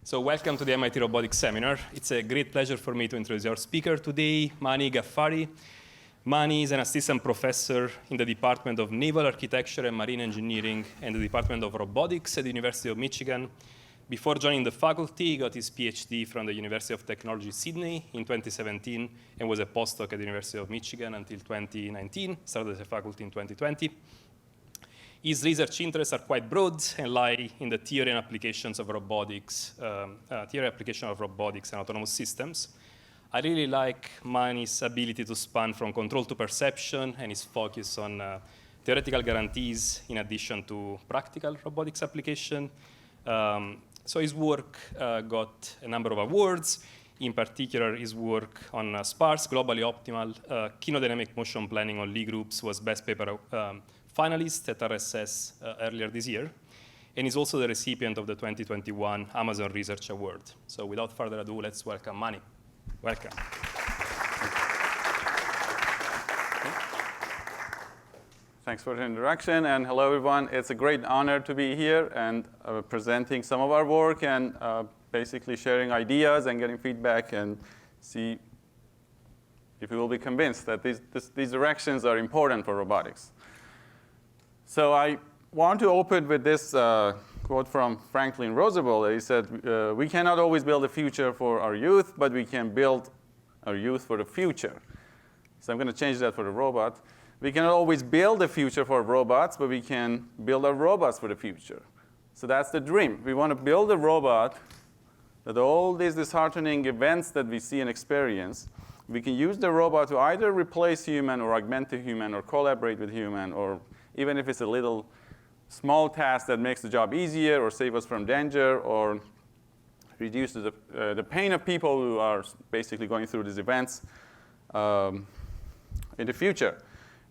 So welcome to the MIT Robotics Seminar. It's a great pleasure for me to introduce our speaker today, Maani Ghaffari. Maani is an assistant professor in the Department of Naval Architecture and Marine Engineering and the Department of Robotics at the University of Michigan. Before joining the faculty, he got his PhD from the University of Technology, Sydney in 2017 and was a postdoc at the University of Michigan until 2019, started as a faculty in 2020. His research interests are quite broad and lie in the theory and applications of robotics, and autonomous systems. I really like Maani's ability to span from control to perception and his focus on theoretical guarantees in addition to practical robotics application. So his work got a number of awards. In particular, his work on sparse, globally optimal kinodynamic motion planning on Lie groups was best paper finalist at RSS earlier this year, and is also the recipient of the 2021 Amazon Research Award. So without further ado, let's welcome Maani. Welcome. Thanks for the introduction, and hello everyone. It's a great honor to be here and presenting some of our work and basically sharing ideas and getting feedback and see if you will be convinced that these directions are important for robotics. So I want to open with this quote from Franklin Roosevelt. He said, we cannot always build a future for our youth, but we can build our youth for the future. So I'm going to change that for the robot. We cannot always build a future for robots, but we can build our robots for the future. So that's the dream. We want to build a robot that all these disheartening events that we see and experience, we can use the robot to either replace human or augment the human or collaborate with human, or even if it's a little small task that makes the job easier or save us from danger or reduce the pain of people who are basically going through these events in the future.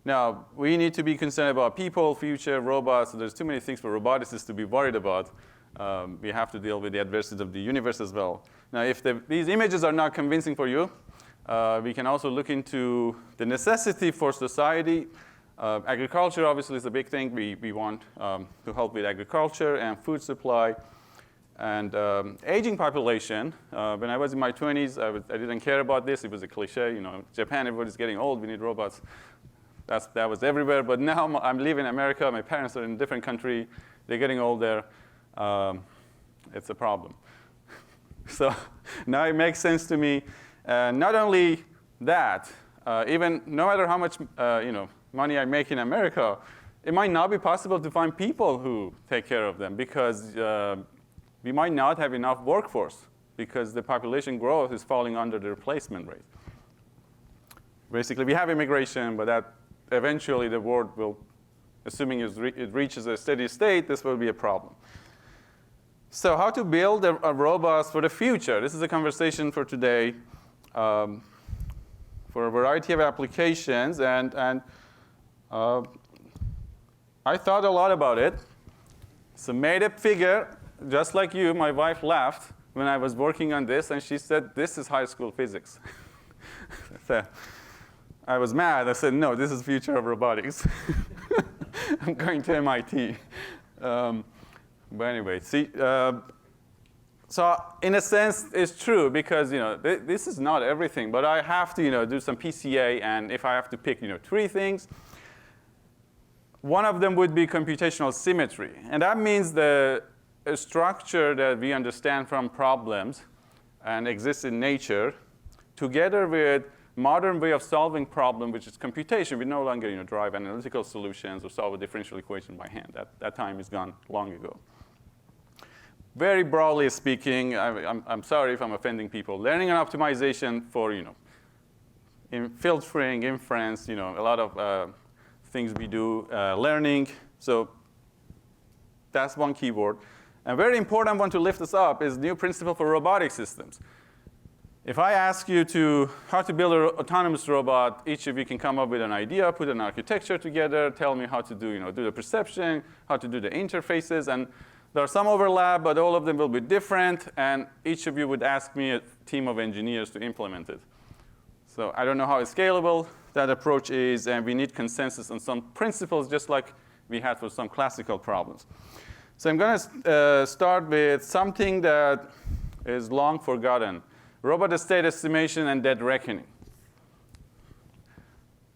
Now, we need to be concerned about people, future, robots. So there's too many things for roboticists to be worried about. We have to deal with the adversities of the universe as well. Now, if these images are not convincing for you, we can also look into the necessity for society. Agriculture, obviously, is a big thing. We want to help with agriculture and food supply. And aging population. When I was in my 20s, I didn't care about this. It was a cliche. You know, Japan, everybody's getting old. We need robots. That was everywhere. But now I'm living in America. My parents are in a different country. They're getting older. It's a problem. So now it makes sense to me. Not only that, even no matter how much money I make in America, it might not be possible to find people who take care of them because we might not have enough workforce because the population growth is falling under the replacement rate. Basically, we have immigration, but that eventually the world will, assuming it reaches a steady state, this will be a problem. So how to build a robots for the future? This is a conversation for today for a variety of applications. And I thought a lot about it. It's a made-up figure. Just like you, my wife laughed when I was working on this, and she said, this is high school physics. So I was mad. I said, no, this is future of robotics. I'm going to MIT. But anyway, see, so in a sense, it's true because this is not everything. But I have to do some PCA, and if I have to pick 3 things, one of them would be computational symmetry, and that means a structure that we understand from problems and exists in nature, together with modern way of solving problem, which is computation. We no longer drive analytical solutions or solve a differential equation by hand. That time is gone long ago. Very broadly speaking, I'm sorry if I'm offending people. Learning and optimization for in filtering, inference, a lot of things we do, learning. So that's one keyword. And very important one to lift us up is new principle for robotic systems. If I ask you how to build an autonomous robot, each of you can come up with an idea, put an architecture together, tell me how to do the perception, how to do the interfaces, and there's some overlap, but all of them will be different, and each of you would ask me a team of engineers to implement it. So I don't know how scalable that approach is, and we need consensus on some principles, just like we had for some classical problems. So I'm going to start with something that is long forgotten. Robot state estimation and dead reckoning.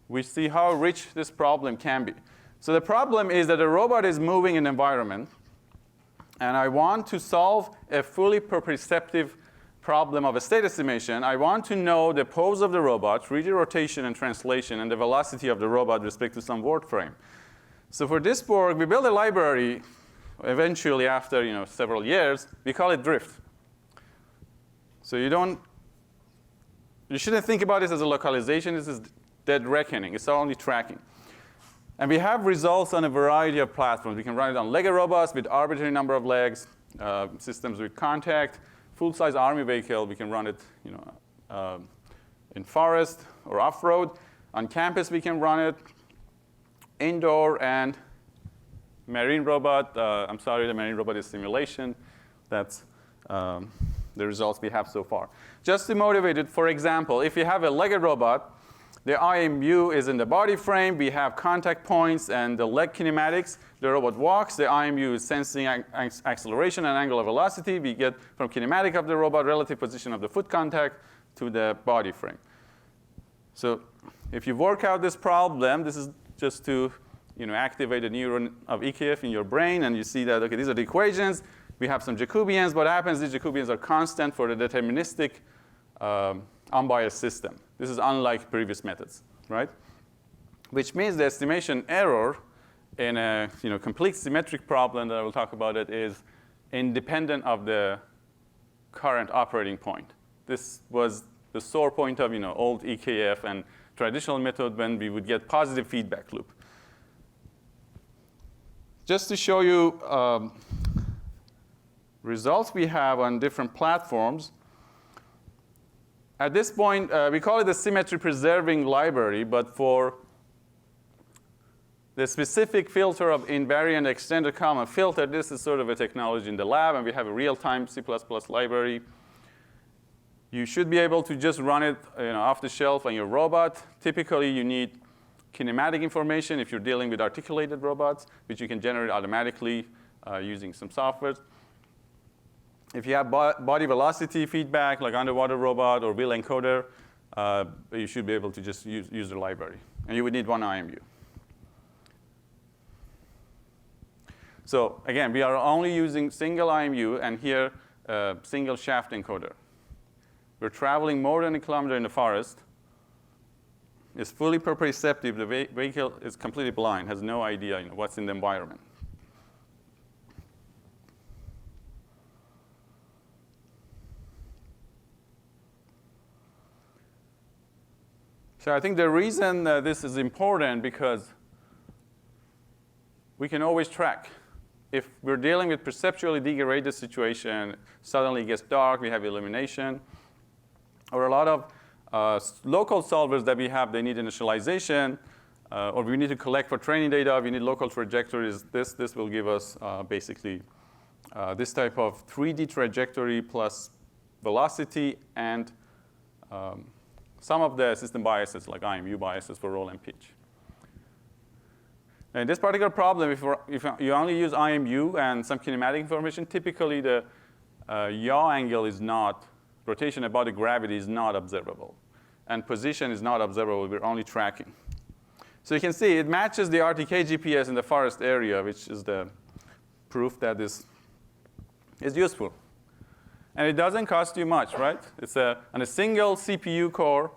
We see how rich this problem can be. So the problem is that a robot is moving in an environment, and I want to solve a fully proprioceptive problem of a state estimation. I want to know the pose of the robot, 3D rotation and translation, and the velocity of the robot with respect to some word frame. So for this work, we built a library. Eventually, after several years, we call it Drift. So you shouldn't think about this as a localization. This is dead reckoning. It's only tracking. And we have results on a variety of platforms. We can run it on Lego robots with arbitrary number of legs, systems with contact, full-size army vehicle. We can run it in forest or off-road. On campus, we can run it indoor and marine robot. I'm sorry, the marine robot is simulation. That's the results we have so far. Just to motivate it, for example, if you have a Lego robot, the IMU is in the body frame. We have contact points and the leg kinematics. The robot walks. The IMU is sensing acceleration and angular velocity. We get from kinematic of the robot, relative position of the foot contact to the body frame. So if you work out this problem, this is just to activate a neuron of EKF in your brain, and you see that, okay, these are the equations. We have some Jacobians. What happens, these Jacobians are constant for the deterministic unbiased system. This is unlike previous methods, right? Which means the estimation error in a complete symmetric problem that I will talk about it is independent of the current operating point. This was the sore point of old EKF and traditional method when we would get positive feedback loop. Just to show you results we have on different platforms. At this point, we call it a symmetry preserving library, but for the specific filter of invariant extended common filter, this is sort of a technology in the lab, and we have a real-time C++ library. You should be able to just run it off the shelf on your robot. Typically, you need kinematic information if you're dealing with articulated robots, which you can generate automatically using some software. If you have body velocity feedback, like underwater robot or wheel encoder, you should be able to just use the library. And you would need one IMU. So again, we are only using single IMU, and here, single shaft encoder. We're traveling more than a kilometer in the forest. It's fully proprioceptive. The vehicle is completely blind, has no idea what's in the environment. So I think the reason this is important because we can always track. If we're dealing with perceptually degraded situation, suddenly it gets dark, we have illumination, or a lot of local solvers that we have, they need initialization, or we need to collect for training data, we need local trajectories. This will give us basically this type of 3D trajectory plus velocity and some of the system biases, like IMU biases for roll and pitch. In this particular problem, if you only use IMU and some kinematic information, typically the yaw angle is not, rotation about the gravity is not observable. And position is not observable. We're only tracking. So you can see it matches the RTK GPS in the forest area, which is the proof that this is useful. And it doesn't cost you much, right? It's on a single CPU core.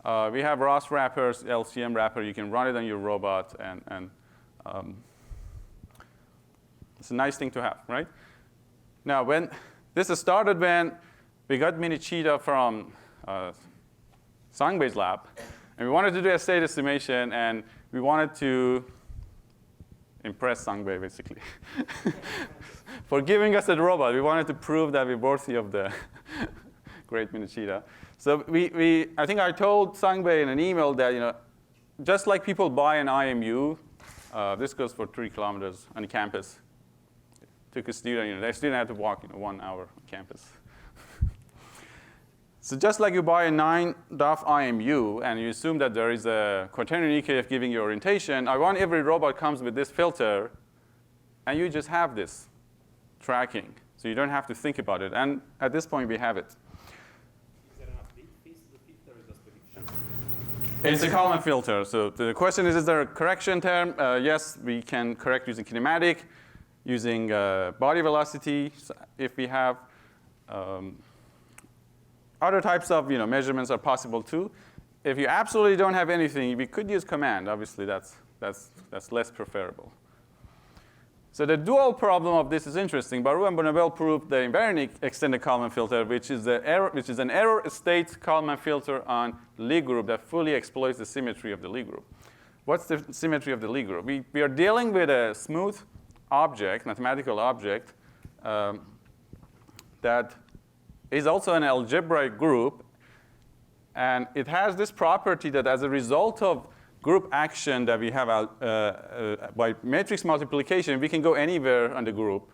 We have ROS wrappers, LCM wrapper. You can run it on your robot, and it's a nice thing to have, right? Now, when this started, when we got Mini Cheetah from Sangbei's lab, and we wanted to do a state estimation, and we wanted to impress Sangbei, basically. For giving us a robot, we wanted to prove that we're worthy of the great Mini Cheetah. So I think I told Sangbei in an email that just like people buy an IMU, this goes for 3 kilometers on campus. Took a student, the student had to walk 1 hour on campus. So just like you buy a 9-DOF IMU and you assume that there is a quaternion EKF giving you orientation, I want every robot comes with this filter, and you just have this tracking. So you don't have to think about it. And at this point, we have it. Is there an update phase to the filter or just prediction? It's a Kalman filter. So the question is there a correction term? Yes, we can correct using kinematic, using body velocity if we have. Other types of measurements are possible too. If you absolutely don't have anything, we could use command. Obviously, that's less preferable. So the dual problem of this is interesting. Baru and Bonneville proved the invariant extended Kalman filter, which is an error state Kalman filter on Lie group that fully exploits the symmetry of the Lie group. What's the symmetry of the Lie group? We are dealing with a smooth object, mathematical object, that is also an algebraic group. And it has this property that as a result of group action that we have by matrix multiplication, we can go anywhere on the group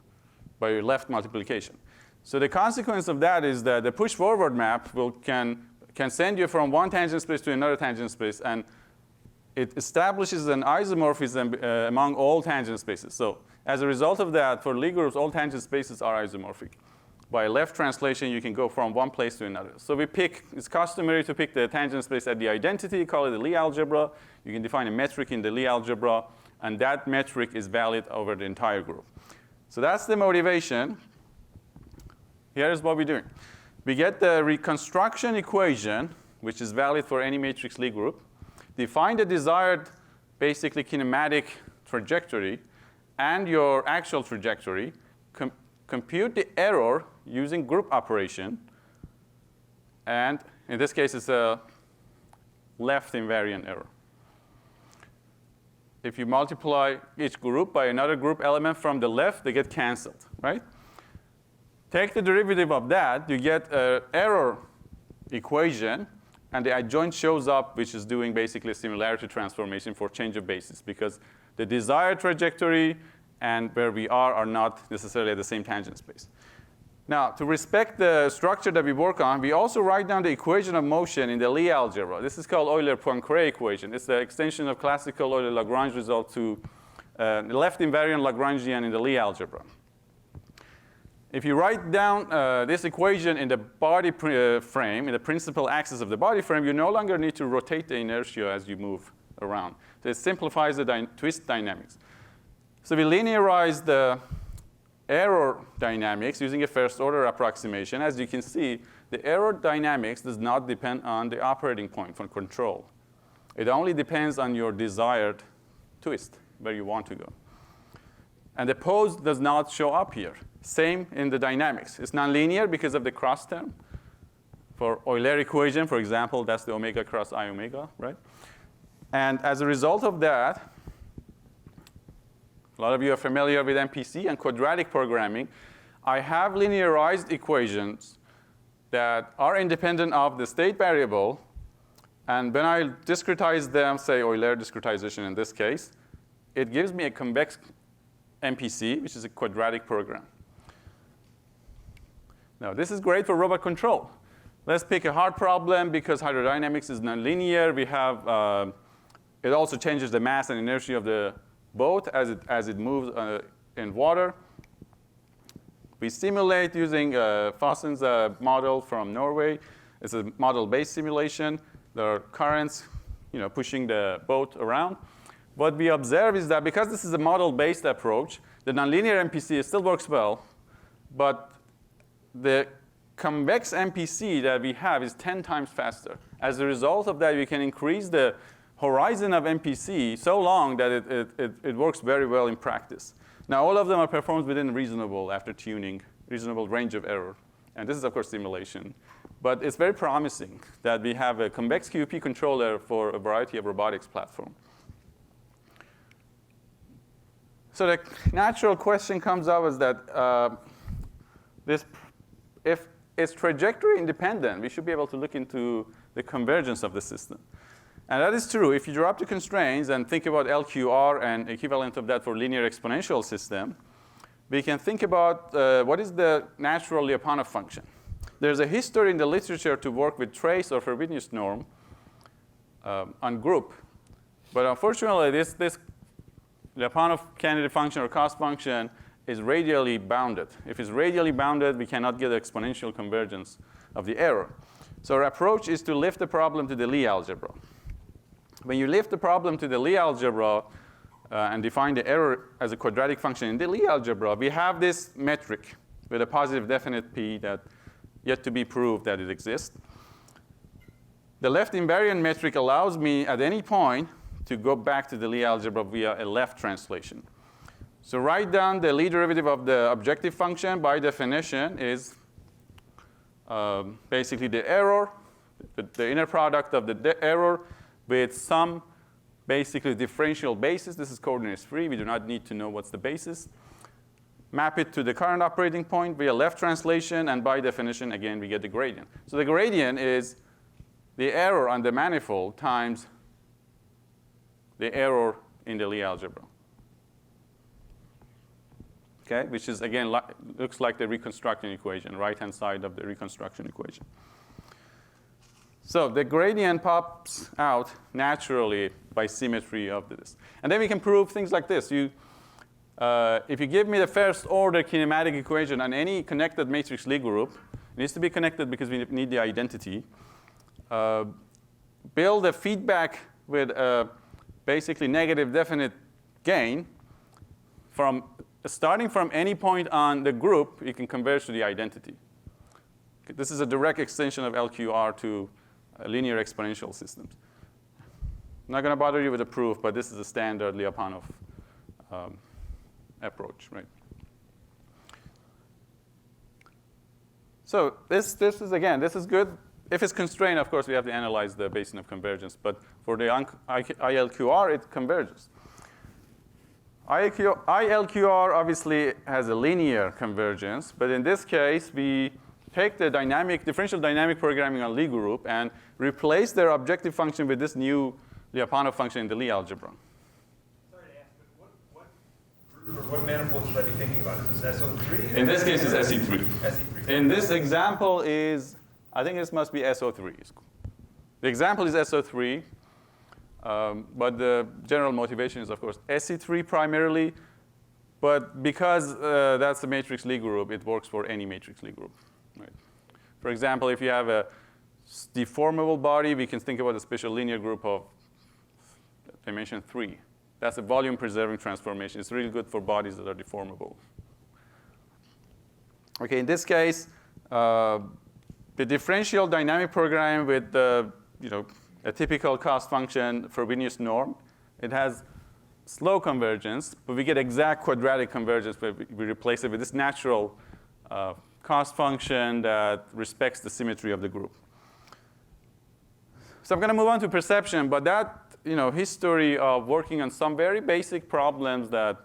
by left multiplication. So the consequence of that is that the push-forward map can send you from one tangent space to another tangent space, and it establishes an isomorphism among all tangent spaces. So as a result of that, for Lie groups, all tangent spaces are isomorphic. By left translation, you can go from one place to another. So it's customary to pick the tangent space at the identity, call it the Lie algebra. You can define a metric in the Lie algebra, and that metric is valid over the entire group. So that's the motivation. Here's what we're doing. We get the reconstruction equation, which is valid for any matrix Lie group, define the desired, basically kinematic trajectory, and your actual trajectory, compute the error using group operation, and in this case, it's a left invariant error. If you multiply each group by another group element from the left, they get canceled, right? Take the derivative of that, you get an error equation, and the adjoint shows up, which is doing basically a similarity transformation for change of basis, because the desired trajectory and where we are not necessarily at the same tangent space. Now, to respect the structure that we work on, we also write down the equation of motion in the Lie algebra. This is called Euler-Poincare equation. It's the extension of classical Euler-Lagrange result to the left invariant Lagrangian in the Lie algebra. If you write down this equation in the body frame, in the principal axis of the body frame, you no longer need to rotate the inertia as you move around. So it simplifies the twist dynamics. So we linearize the error dynamics using a first-order approximation. As you can see, the error dynamics does not depend on the operating point for control. It only depends on your desired twist, where you want to go. And the pose does not show up here. Same in the dynamics. It's nonlinear because of the cross term. For Euler equation, for example, that's the omega cross I omega, right? And as a result of that, a lot of you are familiar with MPC and quadratic programming. I have linearized equations that are independent of the state variable. And when I discretize them, say Euler discretization in this case, it gives me a convex MPC, which is a quadratic program. Now, this is great for robot control. Let's pick a hard problem because hydrodynamics is nonlinear. We have, it also changes the mass and inertia of the boat as it moves in water. We simulate using Fossen's model from Norway. It's a model-based simulation. There are currents pushing the boat around. What we observe is that because this is a model-based approach, the nonlinear MPC still works well, but the convex MPC that we have is 10 times faster. As a result of that, we can increase the horizon of MPC so long that it works very well in practice. Now, all of them are performed within reasonable, after tuning, reasonable range of error. And this is, of course, simulation. But it's very promising that we have a convex QP controller for a variety of robotics platforms. So the natural question comes up is that if it's trajectory independent, we should be able to look into the convergence of the system. And that is true. If you drop the constraints and think about LQR and equivalent of that for linear exponential system, we can think about what is the natural Lyapunov function. There's a history in the literature to work with trace or Frobenius norm on group. But unfortunately, this Lyapunov candidate function or cost function is radially bounded. If it's radially bounded, we cannot get exponential convergence of the error. So our approach is to lift the problem to the Lie algebra. When you lift the problem to the Lie algebra and define the error as a quadratic function in the Lie algebra, we have this metric with a positive definite p that yet to be proved that it exists. The left invariant metric allows me at any point to go back to the Lie algebra via a left translation. So write down the Lie derivative of the objective function by definition is basically the error, the inner product of the error with some basically differential basis. This is coordinates free. We do not need to know what's the basis. Map it to the current operating point via left translation, and by definition, again, we get the gradient. So the gradient is the error on the manifold times the error in the Lie algebra. Okay, which is, again, looks like the reconstruction equation, right-hand side of the reconstruction equation. So the gradient pops out naturally by symmetry of this. And then we can prove things like this. If you give me the first order kinematic equation on any connected matrix Lie group, it needs to be connected because we need the identity. Build a feedback with basically negative definite gain. Starting from any point on the group, you can converge to the identity. Okay, this is a direct extension of LQR to linear exponential systems. I'm not going to bother you with the proof, but this is a standard Lyapunov approach, right? So this is, again, this is good. If it's constrained, of course, we have to analyze the Bayesian of convergence. But for the ILQR, it converges. ILQR obviously has a linear convergence. But in this case, we take the differential dynamic programming on Lie group and replace their objective function with this new Lyapunov function in the Lie algebra. Sorry to ask, but what manifold should I be thinking about? Is this SO3? In this case, it's SE3. SE3. In this example I think this must be SO3. The example is SO3, but the general motivation is, of course, SE3 primarily. But because that's the matrix Lie group, it works for any matrix Lie group. Right. For example, if you have a deformable body, we can think about a special linear group of dimension 3. That's a volume-preserving transformation. It's really good for bodies that are deformable. Okay, in this case, the differential dynamic program with a typical cost function Frobenius norm, it has slow convergence, but we get exact quadratic convergence where we replace it with this natural cost function that respects the symmetry of the group. So I'm going to move on to perception, but that history of working on some very basic problems that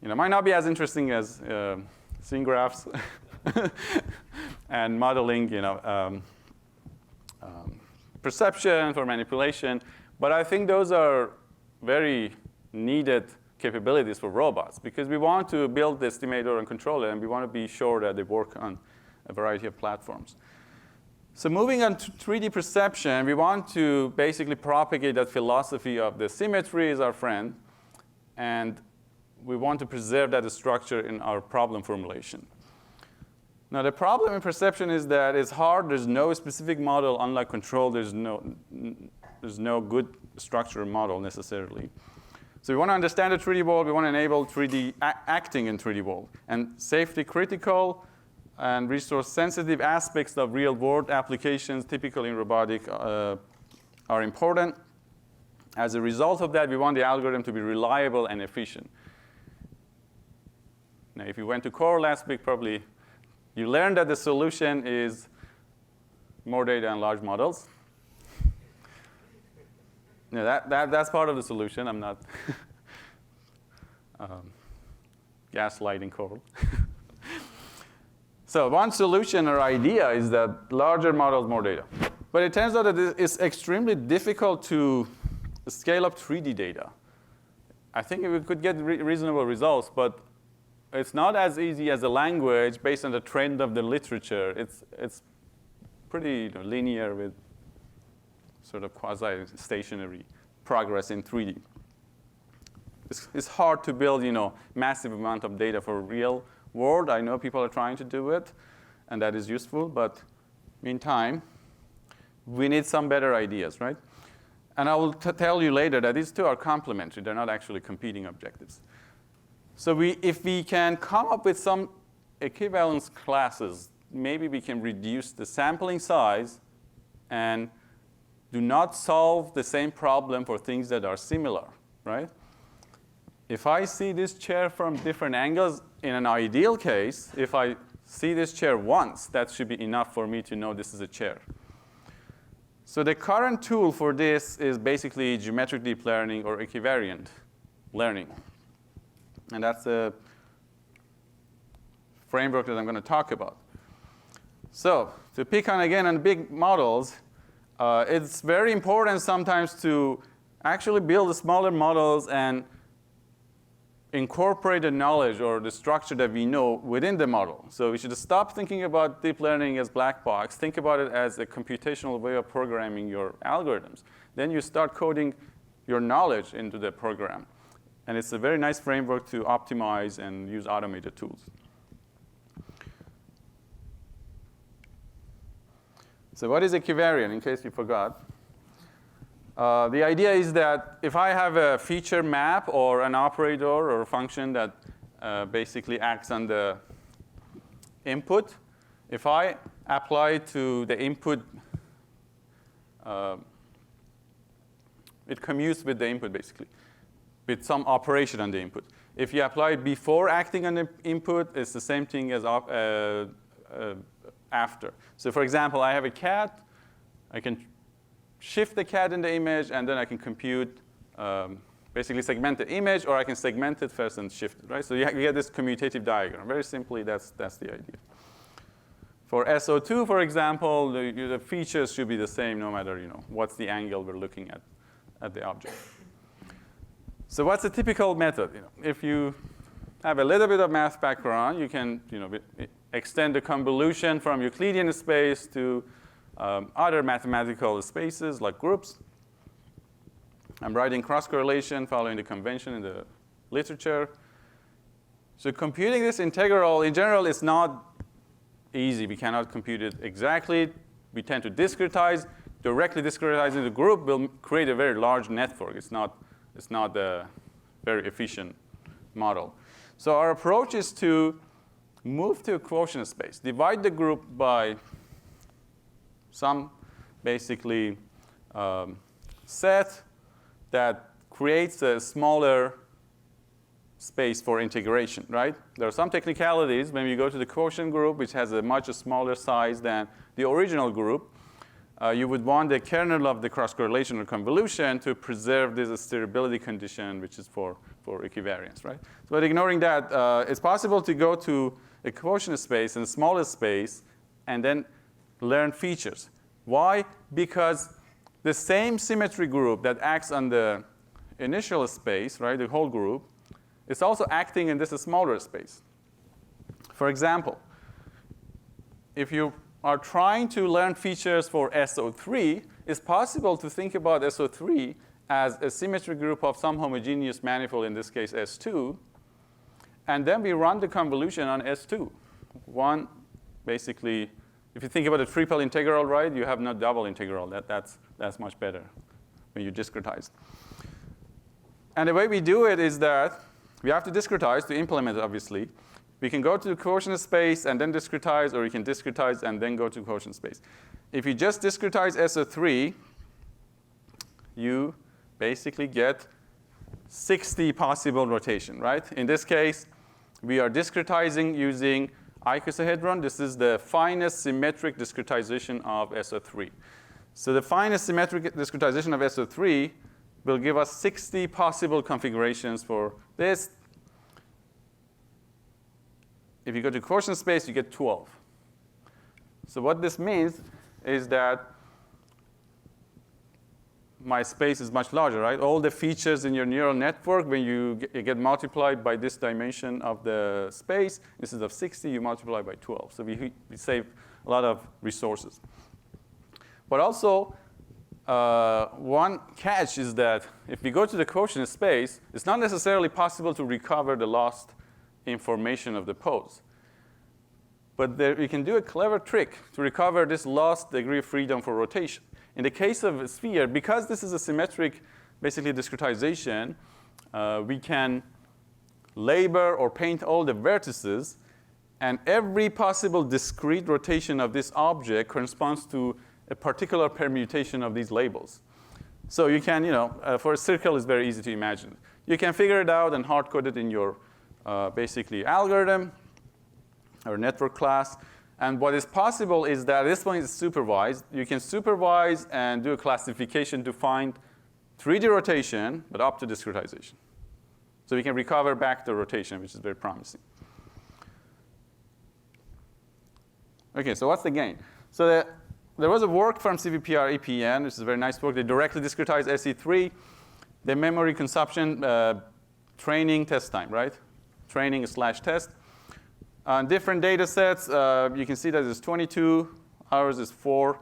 might not be as interesting as scene graphs and modeling perception for manipulation. But I think those are very needed capabilities for robots because we want to build the estimator and controller, and we want to be sure that they work on a variety of platforms. So moving on to 3D perception, we want to basically propagate that philosophy of the symmetry is our friend, and we want to preserve that structure in our problem formulation. Now, the problem in perception is that it's hard. There's no specific model. Unlike control, there's no good structure model necessarily. So we want to understand the 3D world. We want to enable 3D acting in 3D world. And safety critical and resource sensitive aspects of real world applications, typically in robotics, are important. As a result of that, we want the algorithm to be reliable and efficient. Now, if you went to core last week, probably you learned that the solution is more data and large models. Now, that's part of the solution. I'm not gaslighting Coral. So one solution or idea is that larger models, more data. But it turns out that it's extremely difficult to scale up 3D data. I think we could get reasonable results, but it's not as easy as a language based on the trend of the literature. It's pretty linear with sort of quasi-stationary progress in 3D. it's hard to build, massive amount of data for real world. I know people are trying to do it, and that is useful. But meantime, we need some better ideas, right? And I will tell you later that these two are complementary. They're not actually competing objectives. So if we can come up with some equivalence classes, maybe we can reduce the sampling size and do not solve the same problem for things that are similar, right? If I see this chair from different angles, in an ideal case, if I see this chair once, that should be enough for me to know this is a chair. So the current tool for this is basically geometric deep learning or equivariant learning. And that's the framework that I'm going to talk about. So to pick on, again, on big models, it's very important sometimes to actually build the smaller models and incorporate the knowledge or the structure that we know within the model. So we should stop thinking about deep learning as black box. Think about it as a computational way of programming your algorithms. Then you start coding your knowledge into the program. And it's a very nice framework to optimize and use automated tools. So what is equivariant, in case you forgot? The idea is that if I have a feature map or an operator or a function that basically acts on the input, if I apply to the input, it commutes with the input, basically, with some operation on the input. If you apply it before acting on the input, it's the same thing as after. So for example, I have a cat. I can shift the cat in the image, and then I can compute, basically segment the image, or I can segment it first and shift it, right? So you get this commutative diagram. Very simply, that's the idea. For SO2, for example, the features should be the same no matter what's the angle we're looking at the object. So what's a typical method? If you have a little bit of math background, you can extend the convolution from Euclidean space to other mathematical spaces like groups. I'm writing cross-correlation following the convention in the literature. So computing this integral, in general, is not easy. We cannot compute it exactly. We tend to discretize. Directly discretizing the group will create a very large network. It's not a very efficient model. So our approach is to move to a quotient space, divide the group by some basically set that creates a smaller space for integration, right? There are some technicalities when you go to the quotient group, which has a much smaller size than the original group. You would want the kernel of the cross-correlation or convolution to preserve this steerability condition, which is for equivariance, right? But ignoring that, it's possible to go to a quotient space and a smaller space and then learn features. Why? Because the same symmetry group that acts on the initial space, right, the whole group, is also acting in this smaller space. For example, if you are trying to learn features for SO3, it's possible to think about SO3 as a symmetry group of some homogeneous manifold, in this case S2, and then we run the convolution on S2. One, basically, if you think about a triple integral, right, you have no double integral. That's much better when you discretize. And the way we do it is that we have to discretize to implement it, obviously. We can go to the quotient space and then discretize, or you can discretize and then go to quotient space. If you just discretize SO3, you basically get 60 possible rotation, right? In this case, we are discretizing using icosahedron. This is the finest symmetric discretization of SO3. So the finest symmetric discretization of SO3 will give us 60 possible configurations for this. If you go to quotient space, you get 12. So what this means is that my space is much larger, right? All the features in your neural network, when you get multiplied by this dimension of the space, instead of 60, you multiply by 12. So we save a lot of resources. But also, one catch is that if we go to the quotient space, it's not necessarily possible to recover the lost information of the pose. But we can do a clever trick to recover this lost degree of freedom for rotation. In the case of a sphere, because this is a symmetric, basically discretization, we can labor or paint all the vertices, and every possible discrete rotation of this object corresponds to a particular permutation of these labels. So you can, for a circle, it's very easy to imagine. You can figure it out and hard code it in your basically algorithm or network class. And what is possible is that this one is supervised. You can supervise and do a classification to find 3D rotation, but up to discretization. So we can recover back the rotation, which is very promising. OK, so what's the gain? So there was a work from CVPR EPN, which is a very nice work. They directly discretized SE3. The memory consumption, training, test time, right? Training/test. On different data sets, you can see that it's 22, ours is 4.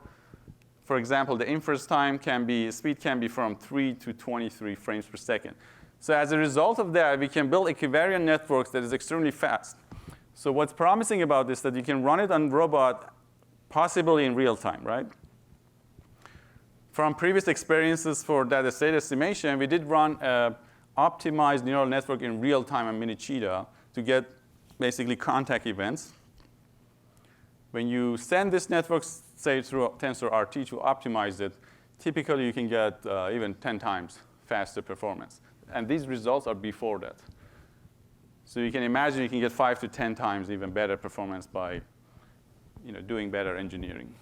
For example, the inference time speed can be from 3 to 23 frames per second. So as a result of that, we can build equivariant networks that is extremely fast. So what's promising about this is that you can run it on robot possibly in real time, right? From previous experiences for data state estimation, we did run an optimized neural network in real time on Minicheetah to get basically contact events. When you send this network, say through TensorRT to optimize it, typically you can get even 10 times faster performance. And these results are before that. So you can imagine you can get 5 to 10 times even better performance by doing better engineering.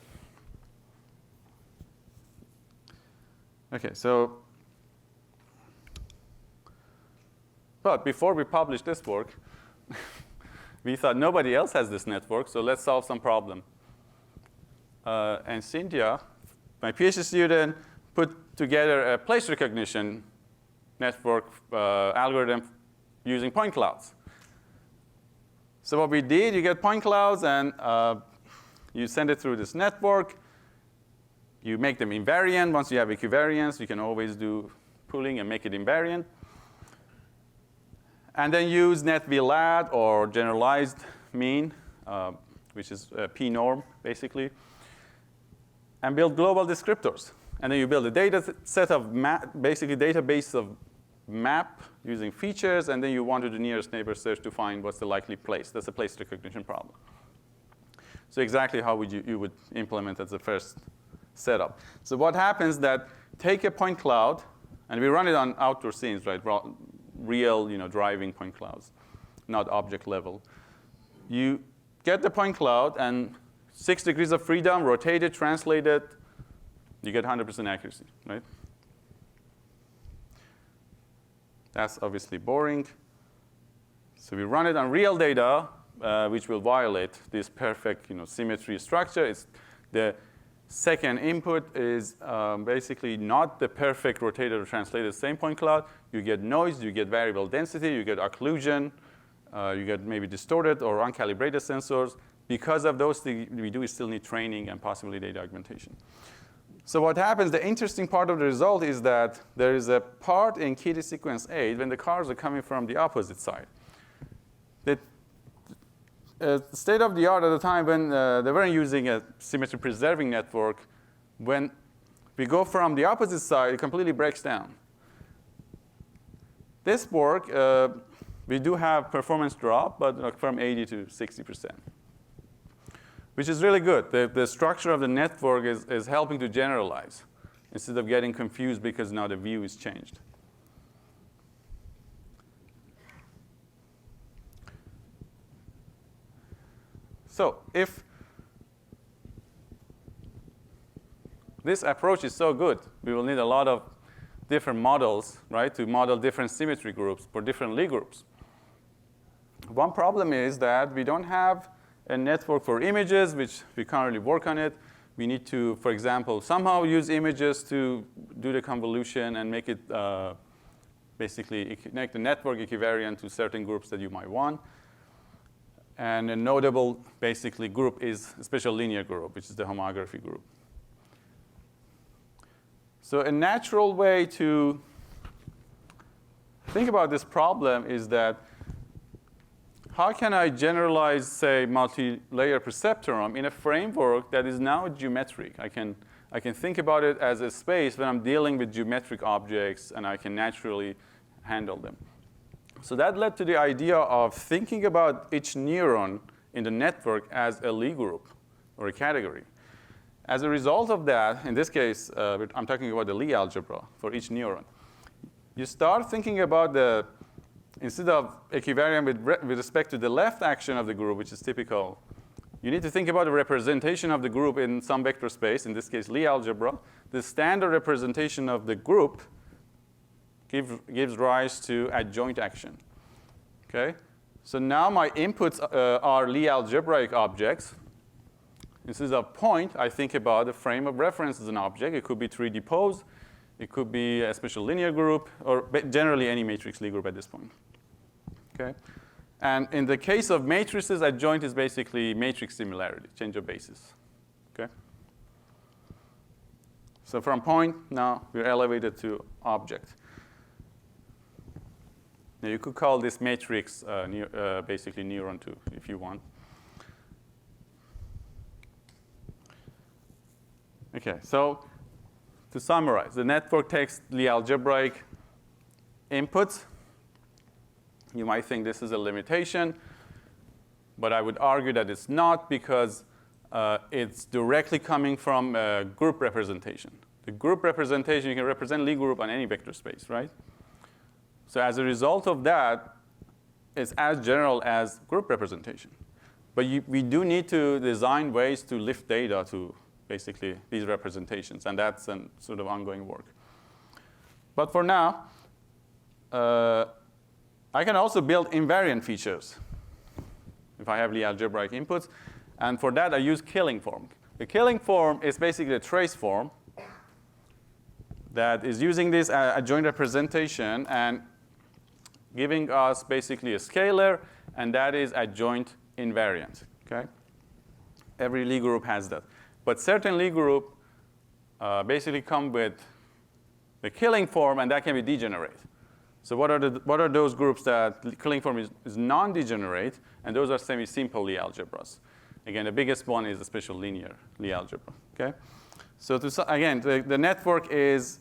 OK, so but before we published this work, we thought nobody else has this network, so let's solve some problem. And Cynthia, my PhD student, put together a place recognition network algorithm using point clouds. So what we did, you get point clouds, and you send it through this network. You make them invariant. Once you have equivariance, you can always do pooling and make it invariant. And then use net-VLAD or generalized mean, which is P norm, basically, and build global descriptors. And then you build a data set of basically database of map using features, and then you want to do nearest neighbor search to find what's the likely place. That's a place recognition problem. So exactly how would you would implement as the first setup. So what happens that take a point cloud, and we run it on outdoor scenes, right? Real, driving point clouds, not object level. You get the point cloud, and 6 degrees of freedom, rotate it, translate it, you get 100% accuracy, right? That's obviously boring. So we run it on real data, which will violate this perfect symmetry structure. It's the second input is basically not the perfect rotated or translated same point cloud. You get noise, you get variable density, you get occlusion, you get maybe distorted or uncalibrated sensors. Because of those things we still need training and possibly data augmentation. So what happens, the interesting part of the result is that there is a part in KT sequence 8 when the cars are coming from the opposite side. The state of the art at the time when they weren't using a symmetry preserving network, when we go from the opposite side, it completely breaks down. This work, we do have performance drop, but from 80 to 60%. Which is really good. The structure of the network is helping to generalize instead of getting confused because now the view is changed. So if this approach is so good, we will need a lot of different models, right, to model different symmetry groups for different Lie groups. One problem is that we don't have a network for images, which we currently work on it. We need to, for example, somehow use images to do the convolution and make it basically connect the network equivariant to certain groups that you might want. And a notable, basically, group is a special linear group, which is the homography group. So a natural way to think about this problem is that how can I generalize, say, multi-layer perceptron in a framework that is now geometric? I can think about it as a space when I'm dealing with geometric objects, and I can naturally handle them. So that led to the idea of thinking about each neuron in the network as a Lie group or a category. As a result of that, in this case, I'm talking about the Lie algebra for each neuron. You start thinking about instead of equivariant with respect to the left action of the group, which is typical, you need to think about the representation of the group in some vector space, in this case, Lie algebra. The standard representation of the group gives rise to adjoint action. Okay? So now my inputs are Lie algebraic objects. Instead of point, I think about the frame of reference as an object. It could be 3D pose. It could be a special linear group, or generally any matrix Lie group at this point. Okay? And in the case of matrices, adjoint is basically matrix similarity, change of basis. Okay? So from point, now we're elevated to object. Now you could call this matrix basically neuron 2 if you want. Okay, so to summarize, the network takes Lie algebraic inputs. You might think this is a limitation, but I would argue that it's not, because it's directly coming from a group representation. The group representation, you can represent Lie group on any vector space, right? So as a result of that, it's as general as group representation. But we do need to design ways to lift data to basically these representations, and that's a sort of ongoing work. But for now, I can also build invariant features if I have Lie algebraic inputs. And for that, I use killing form. The killing form is basically a trace form that is using this adjoint representation and giving us basically a scalar, and that is adjoint invariant. Okay? Every Lie group has that. But certain Lie group basically come with the killing form, and that can be degenerate. So what are those groups that killing form is non-degenerate, and those are semi-simple Lie algebras. Again, the biggest one is the special linear Lie algebra. Okay? So again, the network is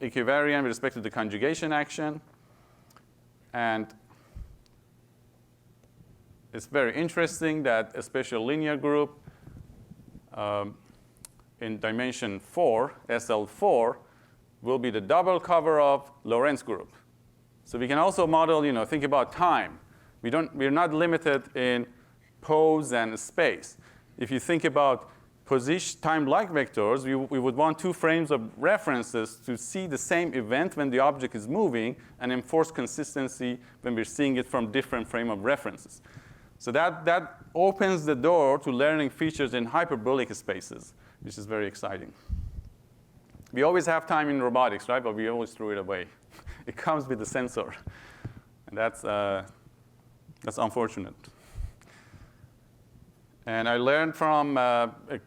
equivariant with respect to the conjugation action, and it's very interesting that a special linear group in dimension 4, SL4, will be the double cover of Lorentz group. So we can also model, think about time. We're not limited in pose and space. If you think about position time-like vectors, we would want two frames of references to see the same event when the object is moving and enforce consistency when we're seeing it from different frame of references. So that opens the door to learning features in hyperbolic spaces, which is very exciting. We always have time in robotics, right? But we always throw it away. It comes with the sensor. And that's unfortunate. And I learned from a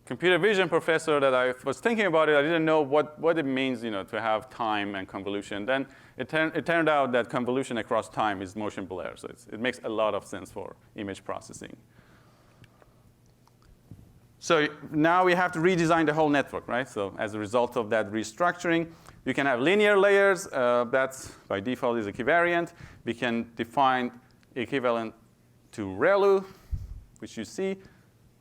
computer vision professor that I was thinking about it. I didn't know what it means, to have time and convolution. Then it turned out that convolution across time is motion blur. So it makes a lot of sense for image processing. So now we have to redesign the whole network, right? So as a result of that restructuring, you can have linear layers. That's by default is equivariant. We can define equivalent to ReLU, which you see.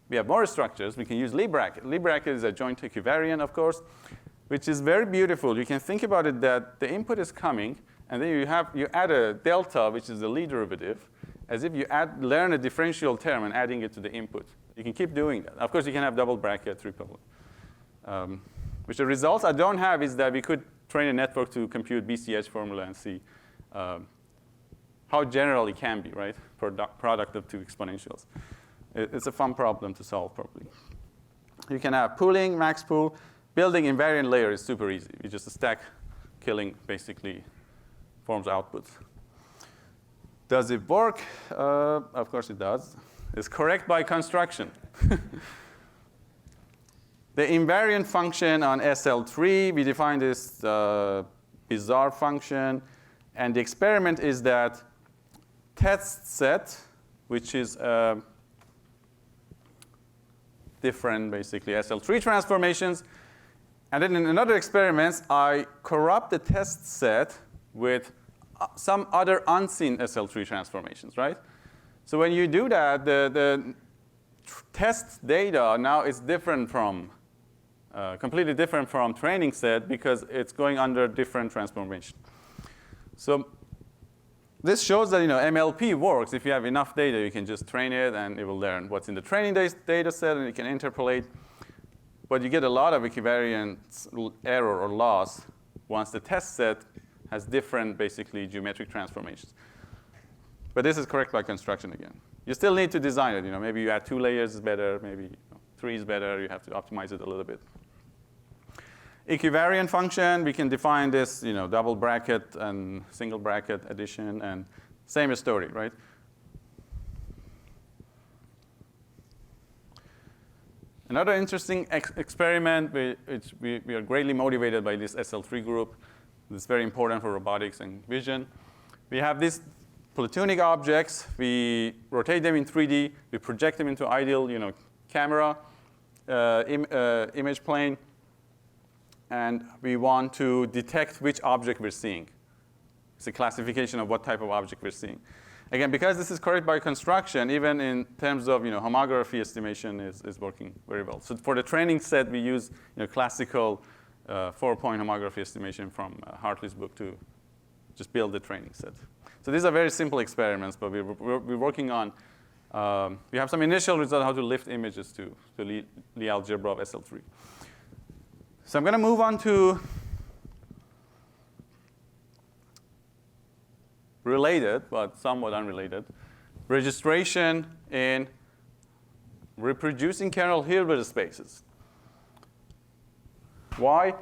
We have more structures. We can use Lie bracket. Lie bracket is adjoint equivariant, of course, which is very beautiful. You can think about it that the input is coming, and then you add a delta, which is the Lie derivative, as if you learn a differential term and adding it to the input. You can keep doing that. Of course, you can have double bracket, triple. Which the results I don't have is that we could train a network to compute BCH formula and see how general it can be, right? Product of two exponentials. It's a fun problem to solve properly. You can have pooling, max pool. Building invariant layer is super easy. You just stack killing basically forms outputs. Does it work? Of course it does. It's correct by construction. The invariant function on SL3, we define this bizarre function. And the experiment is that test set, which is different, basically, SL3 transformations. And then in another experiment, I corrupt the test set with some other unseen SL3 transformations, right? So when you do that, the test data now is different from, completely different from training set because it's going under different transformation. So this shows that MLP works. If you have enough data, you can just train it, and it will learn what's in the training data set, and you can interpolate. But you get a lot of equivariance error or loss once the test set has different, basically, geometric transformations. But this is correct by construction again. You still need to design it. Maybe you add 2 layers is better. Maybe 3 is better. You have to optimize it a little bit. Equivariant function, we can define this, double bracket and single bracket addition, and same story, right? Another interesting experiment, we are greatly motivated by this SL3 group. It's very important for robotics and vision. We have these platonic objects. We rotate them in 3D. We project them into ideal, camera image plane. And we want to detect which object we're seeing. It's a classification of what type of object we're seeing. Again, because this is correct by construction, even in terms of homography estimation is working very well. So for the training set, we use classical 4-point homography estimation from Hartley's book to just build the training set. So these are very simple experiments, but we're working on, we have some initial results how to lift images to Lie algebra of SL3. So I'm going to move on to related, but somewhat unrelated, registration in reproducing kernel Hilbert spaces. Why?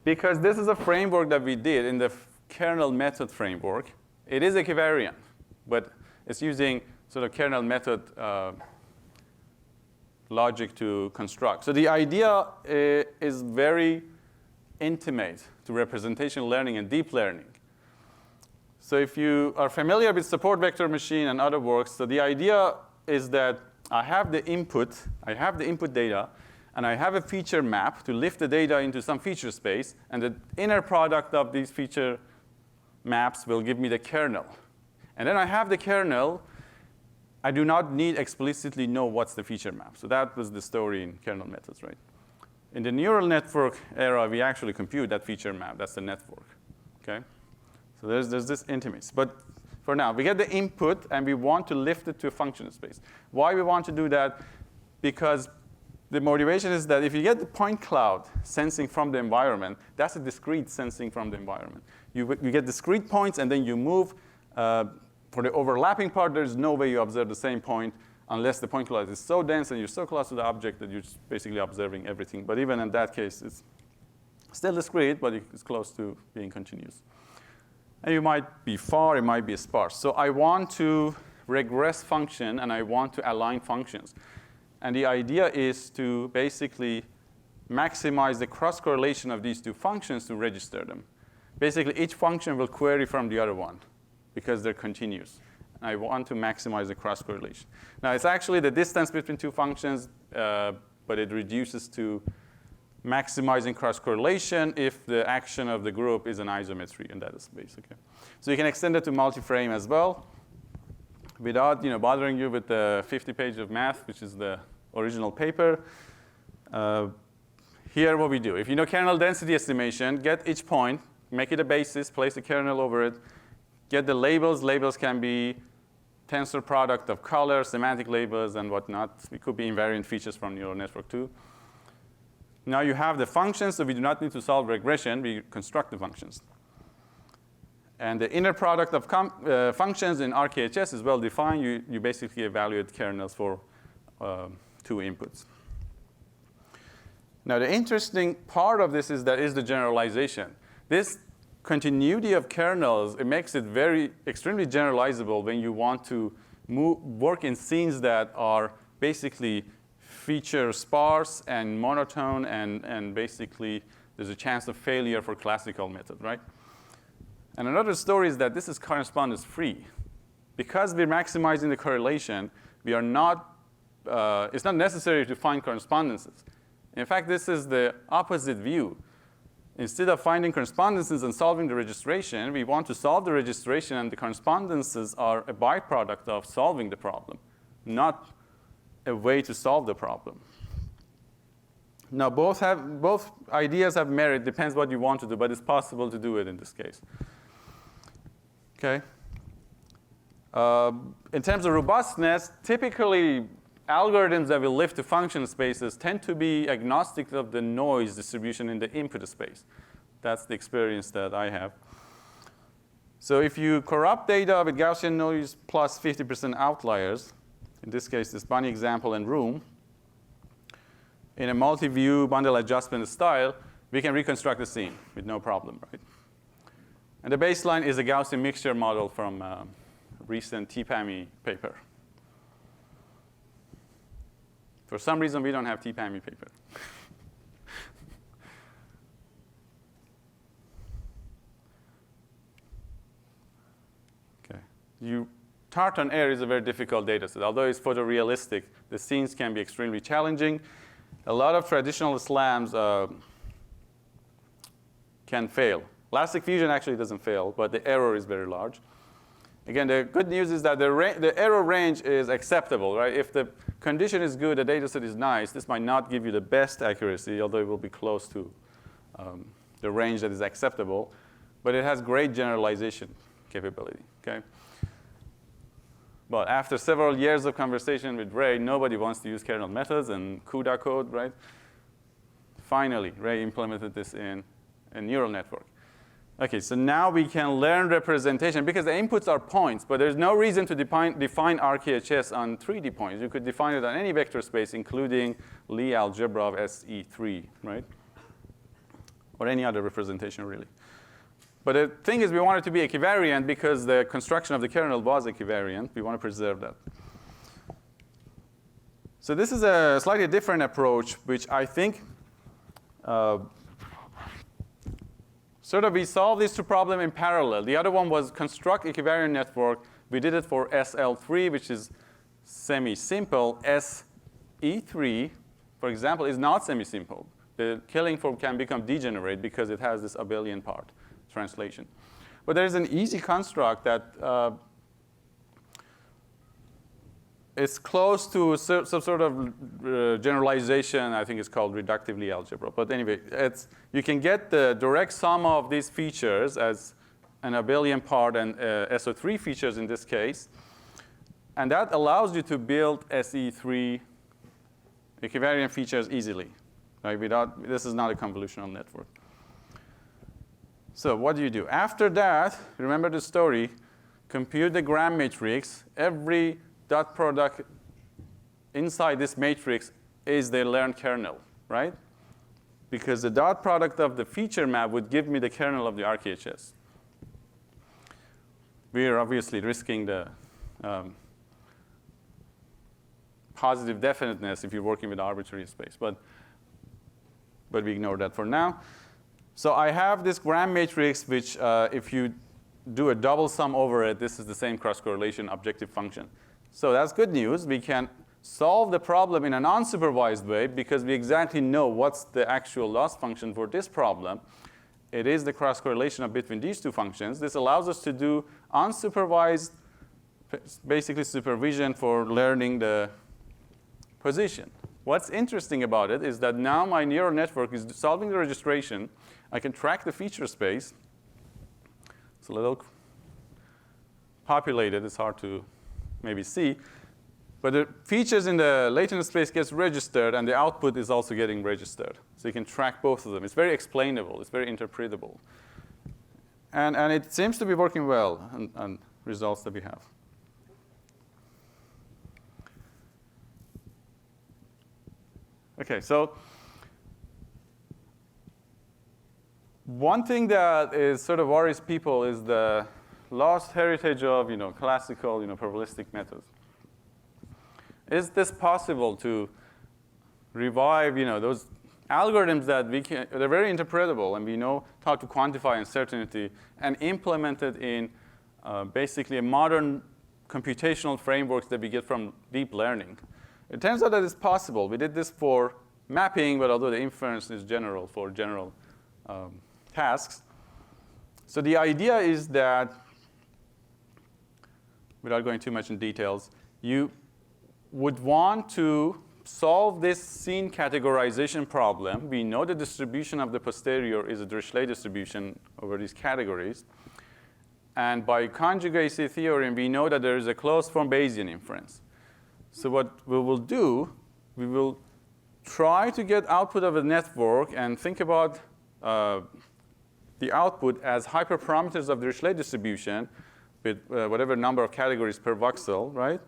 Because this is a framework that we did in the kernel method framework. It is equivariant, but it's using sort of kernel method logic to construct. So the idea is very intimate to representation learning and deep learning. So if you are familiar with support vector machine and other works, so the idea is that I have the input data, and I have a feature map to lift the data into some feature space, and the inner product of these feature maps will give me the kernel. And then I have the kernel. I do not need explicitly know what's the feature map. So that was the story in kernel methods, right? In the neural network era, we actually compute that feature map. That's the network, okay? So there's this intimacy. But for now, we get the input, and we want to lift it to a functional space. Why we want to do that? Because the motivation is that if you get the point cloud sensing from the environment, that's a discrete sensing from the environment. You get discrete points, and then you move. For the overlapping part, there's no way you observe the same point unless the point cloud is so dense and you're so close to the object that you're just basically observing everything. But even in that case, it's still discrete, but it's close to being continuous. And you might be far, it might be sparse. So I want to regress function, and I want to align functions. And the idea is to basically maximize the cross-correlation of these two functions to register them. Basically, each function will query from the other one because they're continuous. And I want to maximize the cross-correlation. Now, it's actually the distance between two functions, but it reduces to maximizing cross-correlation if the action of the group is an isometry in that space. Okay? So you can extend it to multi-frame as well without bothering you with the 50 pages of math, which is the original paper. Here what we do. If you know kernel density estimation, get each point, make it a basis, place the kernel over it, get the labels. Labels can be tensor product of color, semantic labels, and whatnot. It could be invariant features from neural network too. Now you have the functions, so we do not need to solve regression. We construct the functions. And the inner product of functions in RKHS is well defined. You basically evaluate kernels for 2 inputs. Now the interesting part of this is the generalization. This continuity of kernels, it makes it extremely generalizable when you want to work in scenes that are basically feature sparse and monotone, and basically there's a chance of failure for classical method, right? And another story is that this is correspondence free. Because we're maximizing the correlation, we are not, it's not necessary to find correspondences. In fact, this is the opposite view. Instead of finding correspondences and solving the registration, we want to solve the registration, and the correspondences are a byproduct of solving the problem, not a way to solve the problem. Now, both ideas have merit. Depends what you want to do, but it's possible to do it in this case. Okay. In terms of robustness, typically algorithms that will lift to function spaces tend to be agnostic of the noise distribution in the input space. That's the experience that I have. So if you corrupt data with Gaussian noise plus 50% outliers, in this case, this bunny example and room, in a multi-view bundle adjustment style, we can reconstruct the scene with no problem, right? And the baseline is a Gaussian mixture model from a recent TPAMI paper. For some reason, we don't have TPAMI paper. Okay. Tartan air is a very difficult data set. Although it's photorealistic, the scenes can be extremely challenging. A lot of traditional slams can fail. Elastic fusion actually doesn't fail, but the error is very large. Again, the good news is that the error range is acceptable, right? If the condition is good, the data set is nice, this might not give you the best accuracy, although it will be close to the range that is acceptable. But it has great generalization capability, okay? But after several years of conversation with Ray, nobody wants to use kernel methods and CUDA code, right? Finally, Ray implemented this in a neural network. OK, so now we can learn representation, because the inputs are points, but there's no reason to define RKHS on 3D points. You could define it on any vector space, including Lie algebra of SE3, right? Or any other representation, really. But the thing is, we want it to be equivariant because the construction of the kernel was equivariant. We want to preserve that. So this is a slightly different approach, which I think sort of we solve these two problems in parallel. The other one was construct equivariant network. We did it for SL3, which is semi-simple. SE3, for example, is not semi-simple. The killing form can become degenerate because it has this abelian part translation. But there is an easy construct that is close to some sort of generalization. I think it's called reductive Lie algebra. But anyway, you can get the direct sum of these features as an abelian part and SO3 features in this case. And that allows you to build SE3 equivariant features easily. Right? This is not a convolutional network. So what do? After that, remember the story, compute the gram matrix. Every dot product inside this matrix is the learned kernel, right? Because the dot product of the feature map would give me the kernel of the RKHS. We are obviously risking the positive definiteness if you're working with arbitrary space, but we ignore that for now. So I have this gram matrix, which if you do a double sum over it, this is the same cross-correlation objective function. So that's good news. We can solve the problem in an unsupervised way because we exactly know what's the actual loss function for this problem. It is the cross-correlation between these two functions. This allows us to do unsupervised, basically supervision for learning the position. What's interesting about it is that now my neural network is solving the registration. I can track the feature space. It's a little populated. It's hard to maybe see. But the features in the latent space gets registered, and the output is also getting registered. So you can track both of them. It's very explainable. It's very interpretable. And it seems to be working well on results that we have. OK, so one thing that is sort of worries people is the lost heritage of classical probabilistic methods. Is this possible to revive, those algorithms that they're very interpretable, and we know how to quantify uncertainty and implement it in basically a modern computational frameworks that we get from deep learning. It turns out that it's possible. We did this for mapping, but although the inference is general for general tasks. So the idea is that, without going too much in details, you would want to solve this scene categorization problem. We know the distribution of the posterior is a Dirichlet distribution over these categories. And by conjugacy theorem, we know that there is a closed-form Bayesian inference. So what we will do, we will try to get output of a network and think about the output as hyperparameters of the Dirichlet distribution with whatever number of categories per voxel, right?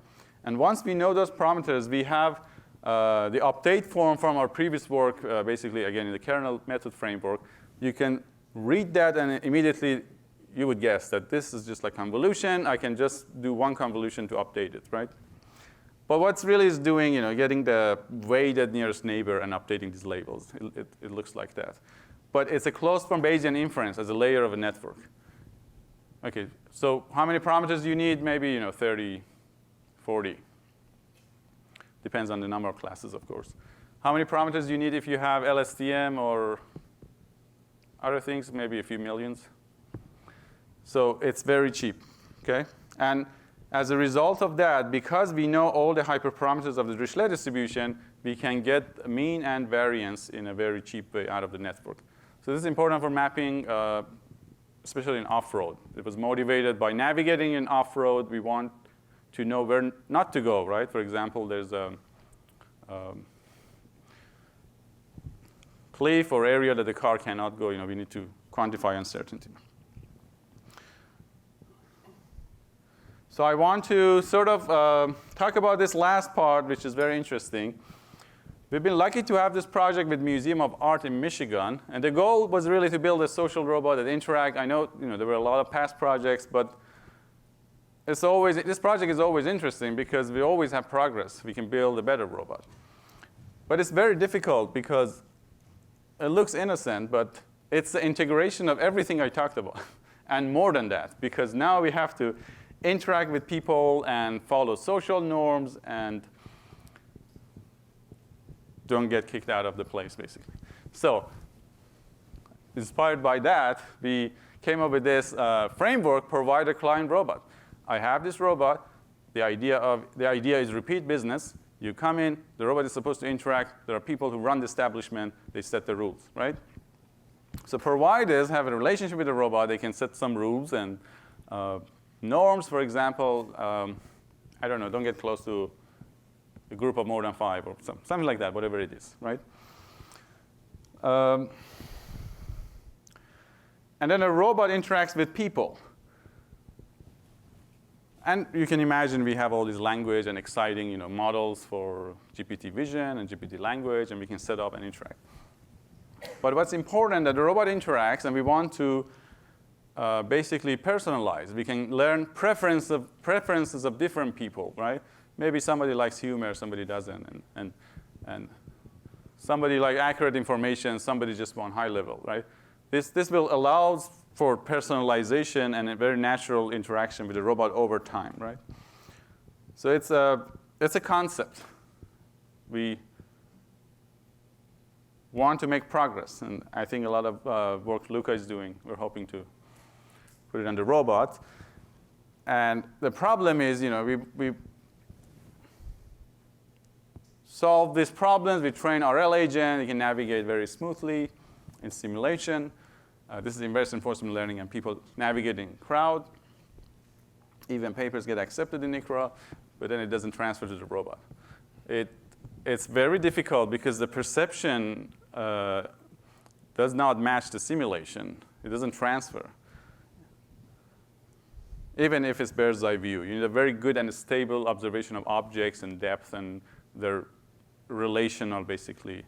And once we know those parameters, we have the update form from our previous work, basically, again, in the kernel method framework. You can read that, and immediately you would guess that this is just like convolution. I can just do one convolution to update it, right? But what's really is doing, getting the weighted nearest neighbor and updating these labels. It looks like that. But it's a closed-form Bayesian inference as a layer of a network. OK, so how many parameters do you need? Maybe 30, 40. Depends on the number of classes, of course. How many parameters do you need if you have LSTM or other things? Maybe a few millions. So it's very cheap, OK? And as a result of that, because we know all the hyperparameters of the Dirichlet distribution, we can get mean and variance in a very cheap way out of the network. So this is important for mapping, especially in off-road. It was motivated by navigating in off-road. We want to know where not to go, right? For example, there's a cliff or area that the car cannot go. We need to quantify uncertainty. So I want to sort of talk about this last part, which is very interesting. We've been lucky to have this project with Museum of Art in Michigan. And the goal was really to build a social robot that interact. I know, there were a lot of past projects, but this project is always interesting because we always have progress. We can build a better robot. But it's very difficult because it looks innocent, but it's the integration of everything I talked about, and more than that, because now we have to interact with people and follow social norms and don't get kicked out of the place, basically. So inspired by that, we came up with this framework, provider-client robot. I have this robot. The idea is repeat business. You come in. The robot is supposed to interact. There are people who run the establishment. They set the rules, right? So providers have a relationship with the robot. They can set some rules and norms. For example, I don't know, don't get close to a group of more than 5 or something like that, whatever it is, right? And then a robot interacts with people. And you can imagine we have all this language and exciting models for GPT vision and GPT language, and we can set up and interact. But what's important that the robot interacts, and we want to basically personalize. We can learn preferences of different people, right? Maybe somebody likes humor, somebody doesn't, and somebody like accurate information, somebody just want high level, right? This will allow for personalization and a very natural interaction with the robot over time, right? So it's a concept. We want to make progress, and I think a lot of work Luca is doing, we're hoping to put it on the robot. And the problem is, we solve these problems. We train RL agent. It can navigate very smoothly in simulation. This is inverse enforcement learning, and people navigating crowd. Even papers get accepted in ICRA, but then it doesn't transfer to the robot. It's very difficult because the perception does not match the simulation. It doesn't transfer. Even if it's bird's eye view, you need a very good and stable observation of objects and depth and their relational, basically,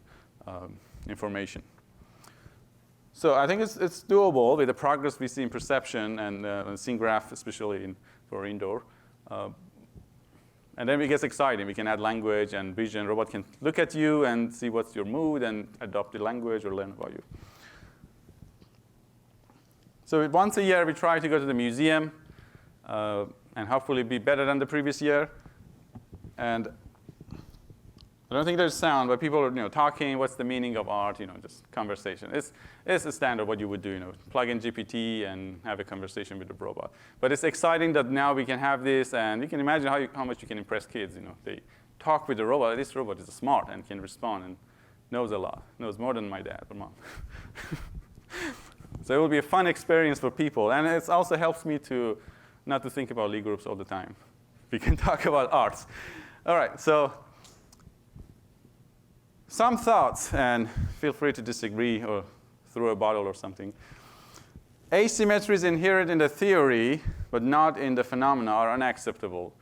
information. So I think it's doable with the progress we see in perception and scene graph, especially for indoor. And then it gets exciting. We can add language and vision. Robot can look at you and see what's your mood and adopt the language or learn about you. So once a year, we try to go to the museum and hopefully be better than the previous year. And I don't think there's sound, but people are talking, what's the meaning of art, just conversation. It's a standard what you would do, plug in GPT and have a conversation with the robot. But it's exciting that now we can have this, and you can imagine how much you can impress kids. They talk with the robot. This robot is smart and can respond and knows a lot, knows more than my dad or mom. So it will be a fun experience for people. And it also helps me to not to think about Lie groups all the time. We can talk about arts. All right, so some thoughts, and feel free to disagree or throw a bottle or something. Asymmetry is inherent in the theory, but not in the phenomena, are unacceptable.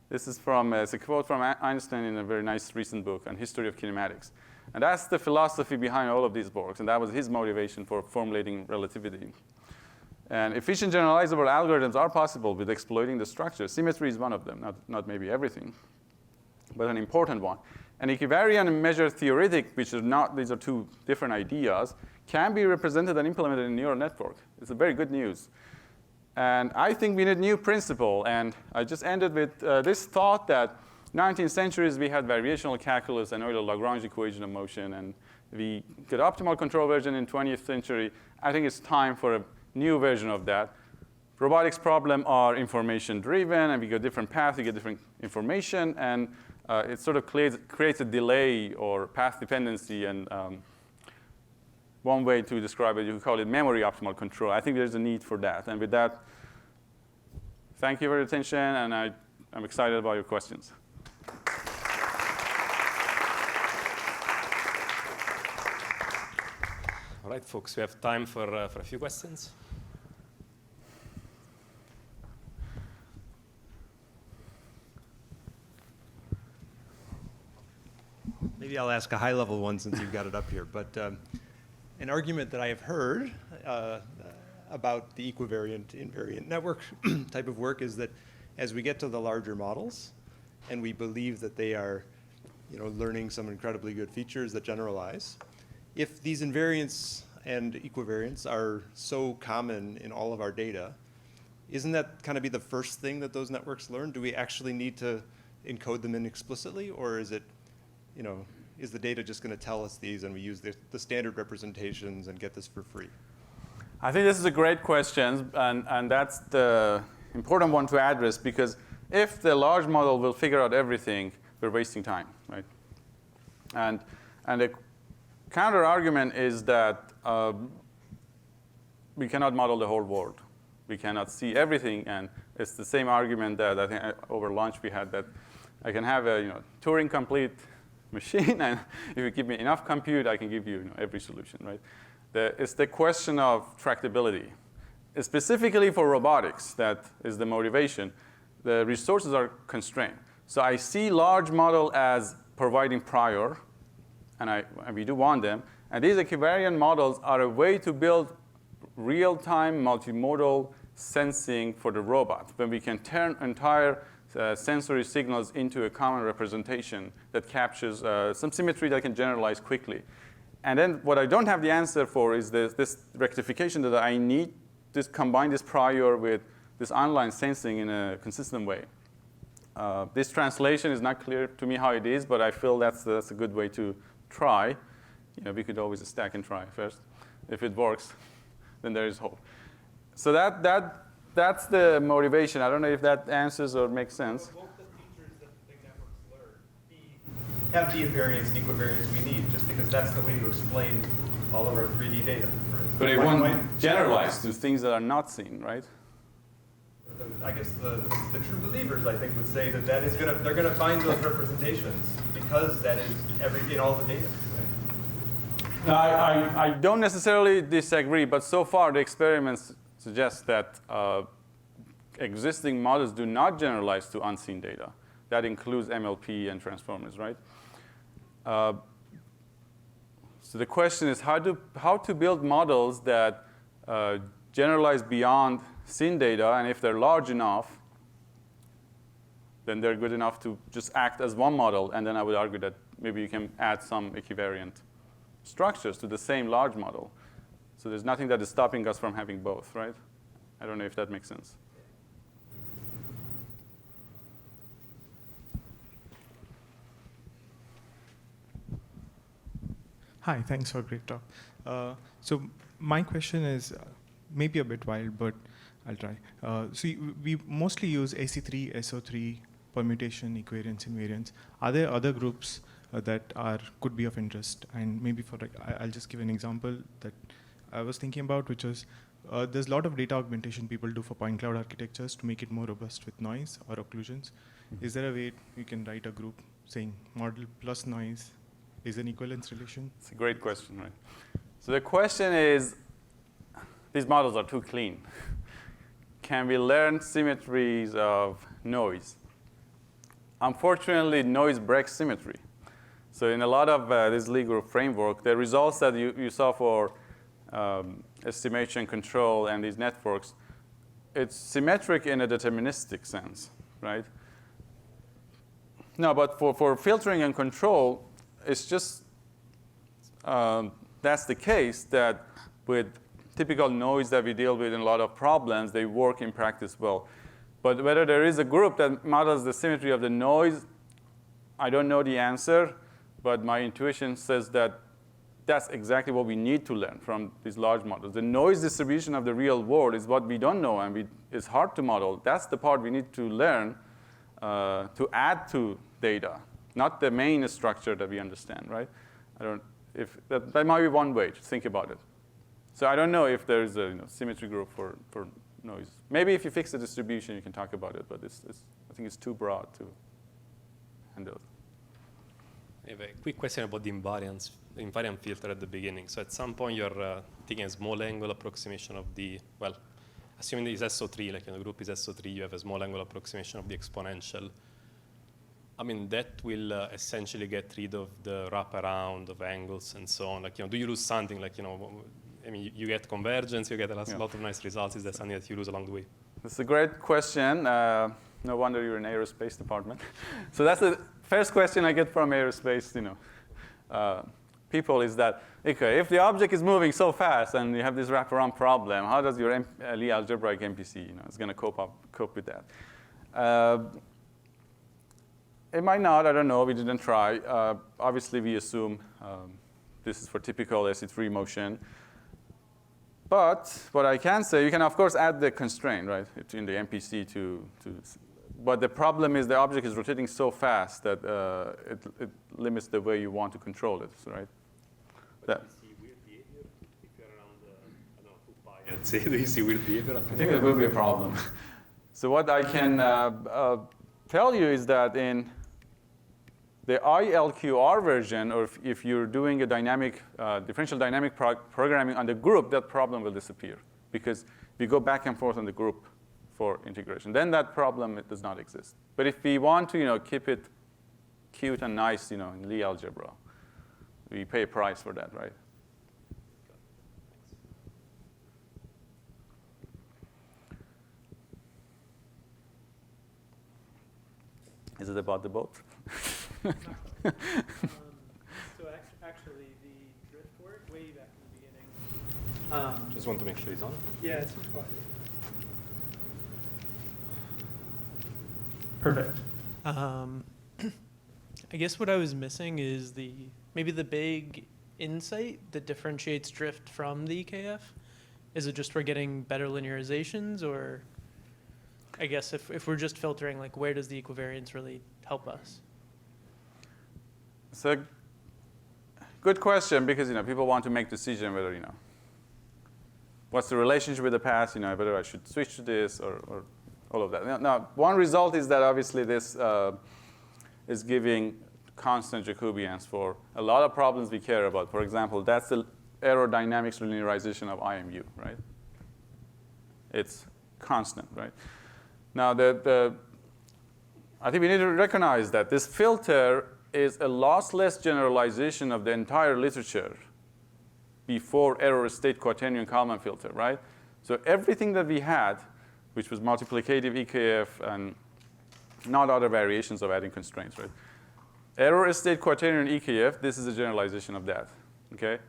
This is it's a quote from Einstein in a very nice recent book on history of kinematics. And that's the philosophy behind all of these works, and that was his motivation for formulating relativity. And efficient generalizable algorithms are possible with exploiting the structure. Symmetry is one of them, not maybe everything, but an important one. An equivariant and measure theoretic, which is not, these are two different ideas, can be represented and implemented in a neural network. It's a very good news. And I think we need a new principle. And I just ended with this thought that 19th centuries we had variational calculus and Euler-Lagrange equation of motion. And we got optimal control version in 20th century. I think it's time for a new version of that. Robotics problems are information driven, and we get different paths, we get different information, and it sort of creates a delay or path dependency. And one way to describe it, you could call it memory optimal control. I think there's a need for that. And with that, thank you for your attention, and I'm excited about your questions. All right, folks, we have time for a few questions. Maybe I'll ask a high-level one since you've got it up here. But an argument that I have heard about the equivariant-invariant network type of work is that as we get to the larger models and we believe that they are learning some incredibly good features that generalize, if these invariants and equivariants are so common in all of our data, isn't that kind of be the first thing that those networks learn? Do we actually need to encode them in explicitly, or is it, is the data just going to tell us these and we use the standard representations and get this for free? I think this is a great question, and that's the important one to address, because if the large model will figure out everything, we're wasting time, right? And the counter argument is that we cannot model the whole world. We cannot see everything, and it's the same argument that I think over lunch we had, that I can have a Turing complete machine, and if you give me enough compute, I can give you, every solution, right? It's the question of tractability. Specifically for robotics, that is the motivation. The resources are constrained. So I see large model as providing prior, and we do want them. And these equivariant models are a way to build real-time multimodal sensing for the robot, when we can turn entire sensory signals into a common representation that captures some symmetry that can generalize quickly. And then what I don't have the answer for is this rectification that I need to combine this prior with this online sensing in a consistent way. This translation is not clear to me how it is, but I feel that's a good way to try. We could always stack and try first. If it works, then there is hope. So that's the motivation. I don't know if that answers or makes sense. Both the features that big networks learn have the invariants and equivariants we need, just because that's the way to explain all of our 3D data, for instance. But it won't generalize to things that are not seen, right? I guess the true believers, I think, would say that they're gonna find those representations because that is in all the data. Right? I don't necessarily disagree, but so far the experiments suggest that existing models do not generalize to unseen data. That includes MLP and transformers, right? So the question is how to build models that generalize beyond seen data, and if they're large enough, then they're good enough to just act as one model. And then I would argue that maybe you can add some equivariant structures to the same large model. So there's nothing that is stopping us from having both, right? I don't know if that makes sense. Hi, thanks for a great talk. So my question is maybe a bit wild, but I'll try. So we mostly use AC3, SO3, permutation, equivariance, invariance. Are there other groups that could be of interest? And maybe I'll just give an example that I was thinking about, which was there's a lot of data augmentation people do for point cloud architectures to make it more robust with noise or occlusions. Mm-hmm. Is there a way you can write a group saying model plus noise is an equivalence relation? It's a great question, right? So the question is, these models are too clean. Can we learn symmetries of noise? Unfortunately, noise breaks symmetry. So in a lot of this Lie group framework, the results that you saw for estimation control and these networks, it's symmetric in a deterministic sense, right? No, but for filtering and control, it's just that's the case that with typical noise that we deal with in a lot of problems, they work in practice well. But whether there is a group that models the symmetry of the noise, I don't know the answer. But my intuition says that that's exactly what we need to learn from these large models. The noise distribution of the real world is what we don't know, and it's hard to model. That's the part we need to learn to add to data, not the main structure that we understand, right? That might be one way to think about it. So I don't know if there's a symmetry group for noise. Maybe if you fix the distribution, you can talk about it, but I think it's too broad to handle. I have a quick question about the invariant filter at the beginning. So at some point, you're taking a small angle approximation of the, well, assuming it's SO3, like the group is SO3, you have a small angle approximation of the exponential. I mean, that will essentially get rid of the wraparound of angles and so on. Like, do you lose something? Like, I mean, you get convergence, you get a lot of nice results. Is that something that you lose along the way? That's a great question. No wonder you're in aerospace department. So that's the first question I get from aerospace, people is that, okay, if the object is moving so fast and you have this wraparound problem, how does your Lie algebraic MPC, is going to cope with that? It might not. I don't know. We didn't try. Obviously, we assume this is for typical SE3 motion. But what I can say, you can, of course, add the constraint, right, in the MPC but the problem is the object is rotating so fast that it limits the way you want to control it, right? But do you see weird behavior if you're around, I don't know, 2 pi? I'd say, do you see weird behavior? I think it will be a problem. So what I can tell you is that in the ILQR version, or if you're doing a dynamic, differential dynamic programming on the group, that problem will disappear. Because we go back and forth on the group for integration. Then that problem, it does not exist. But if we want to keep it cute and nice in Lie algebra, we pay a price for that, right? Is it about the boat? So actually, the drift work way back in the beginning. Just want to make sure it's on. Yeah, it's fine. Perfect. I guess what I was missing is maybe the big insight that differentiates drift from the EKF. Is it just we're getting better linearizations, or I guess if we're just filtering, like, where does the equivariance really help us? It's a good question because people want to make decision whether what's the relationship with the past, whether I should switch to this or all of that. Now, one result is that obviously this is giving constant Jacobians for a lot of problems we care about. For example, that's the aerodynamics linearization of IMU, right? It's constant, right? Now, I think we need to recognize that this filter is a lossless generalization of the entire literature before error state quaternion Kalman filter, right? So everything that we had, which was multiplicative EKF not other variations of adding constraints, right? Error state quaternion EKF, this is a generalization of that, okay?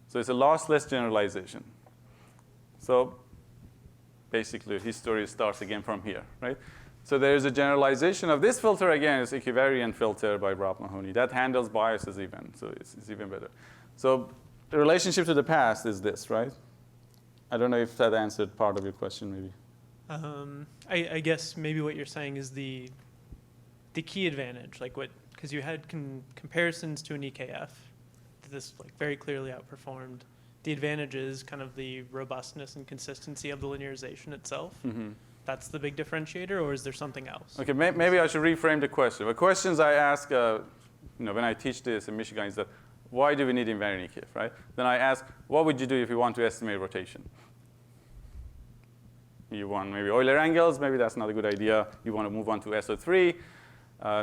So it's a lossless generalization. So basically, history starts again from here, right? So there is a generalization of this filter, again, it's equivariant filter by Rob Mahoney. That handles biases even, so it's even better. So the relationship to the past is this, right? I don't know if that answered part of your question, maybe. I guess maybe what you're saying is the key advantage, like what, because you had comparisons to an EKF, this like very clearly outperformed. The advantage is kind of the robustness and consistency of the linearization itself. Mm-hmm. That's the big differentiator, or is there something else? Okay, maybe I should reframe the question. The questions I ask, when I teach this in Michigan is that, why do we need invariant EKF, right? Then I ask, what would you do if you want to estimate rotation? You want maybe Euler angles, maybe that's not a good idea. You want to move on to SO3.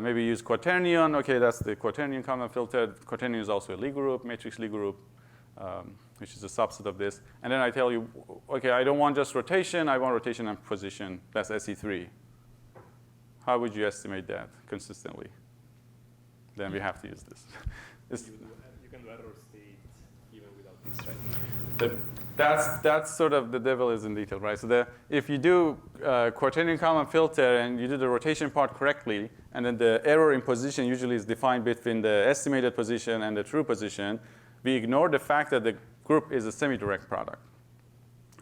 Maybe use quaternion. Okay, that's the quaternion common filter. Quaternion is also a Lie group, matrix Lie group, which is a subset of this. And then I tell you, okay, I don't want just rotation. I want rotation and position. That's SE3. How would you estimate that consistently? Then we have to use this. You can do error state even without this, right? That's sort of the devil is in detail, right? So if you do quaternion common filter and you do the rotation part correctly, and then the error in position usually is defined between the estimated position and the true position, we ignore the fact that the group is a semi-direct product.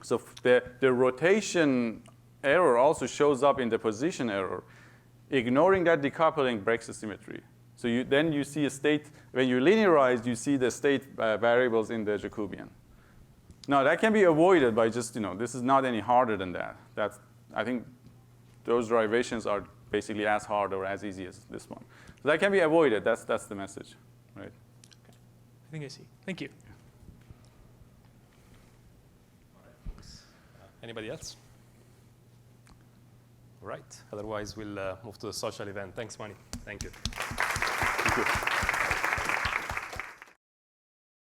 So the rotation error also shows up in the position error. Ignoring that decoupling breaks the symmetry. So then you see a state, when you linearize, you see the state variables in the Jacobian. Now, that can be avoided by just, this is not any harder than that. I think those derivations are basically as hard or as easy as this one. So that can be avoided. That's the message, right? Okay. I think I see. Thank you. Anybody else? All right. Otherwise, we'll move to the social event. Thanks, Maani. Thank you. Thank you.